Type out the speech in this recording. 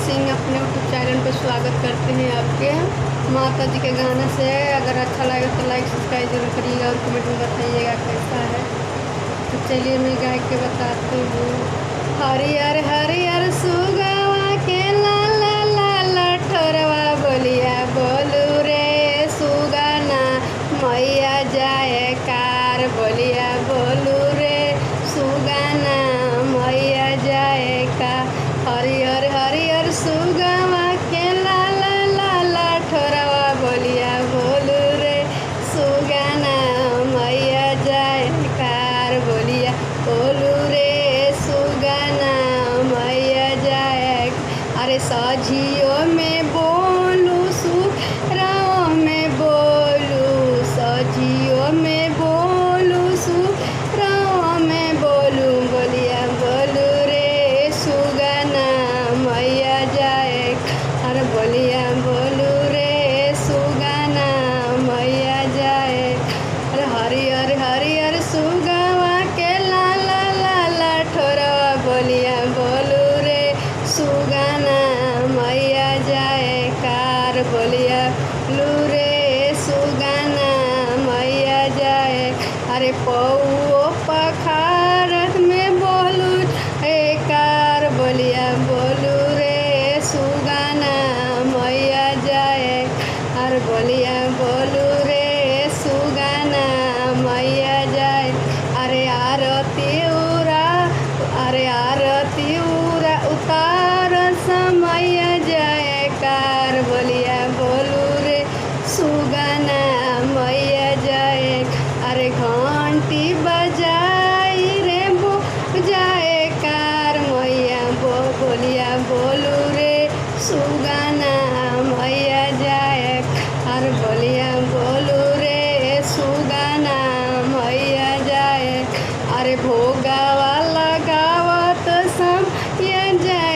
सिंह अपने YouTube channel पर स्वागत करते हैं आपके। माता जी के गाने से अगर अच्छा लगे तो लाइक सब्सक्राइब जरूर करिएगा और कमेंट में बताइएगा कैसा है। तो चलिए मैं गा के बताती हूँ। हरियर हरियर सुगवा के लाल लाल ठोरवा बोलिया बोलू रे सुगना मैया जाए कार बोलिया बोलू रे सुगना मैया जाए का। हरियर हरियर सुगवा के लाल लाल ठोरवा बोलिया बोलू रे सुगना मैया जाए कार बोलिया बोलू रे सुगना मैया जाए। अरे सजियो में बोलू सुराओ में बोलू सजियो में बोलू सुराओ में बोलू बोलिया बोलू रे सुगना मैया जाए। अरे बोलिया बोलू रे सुगना मैया जाए। अरे हरियर हरियर सुगवा के लाल लाल ठोरवा बोलिया बोलू रे सुगना मैया जाए कार बोलिया बोलू रे सुगना मैया जाए। अरे पौओ पखारत में बोलू कार बोलिया बोलू रे सुगना मैया जाए। अरे बोलिया बोलू रे सुगना मैया जाए। अरे आरती उरा उतार समय जाए कार बोलिया बोलू रे सुगना मैया जाए। अरे घंटी बजाई रे जाए कार मैया बोलिया बोलू रे सुगना मैया जाए। अरे बोलिया बोलू रे सुगना मैया जाए। अरे भोगावा लगावत समय जाए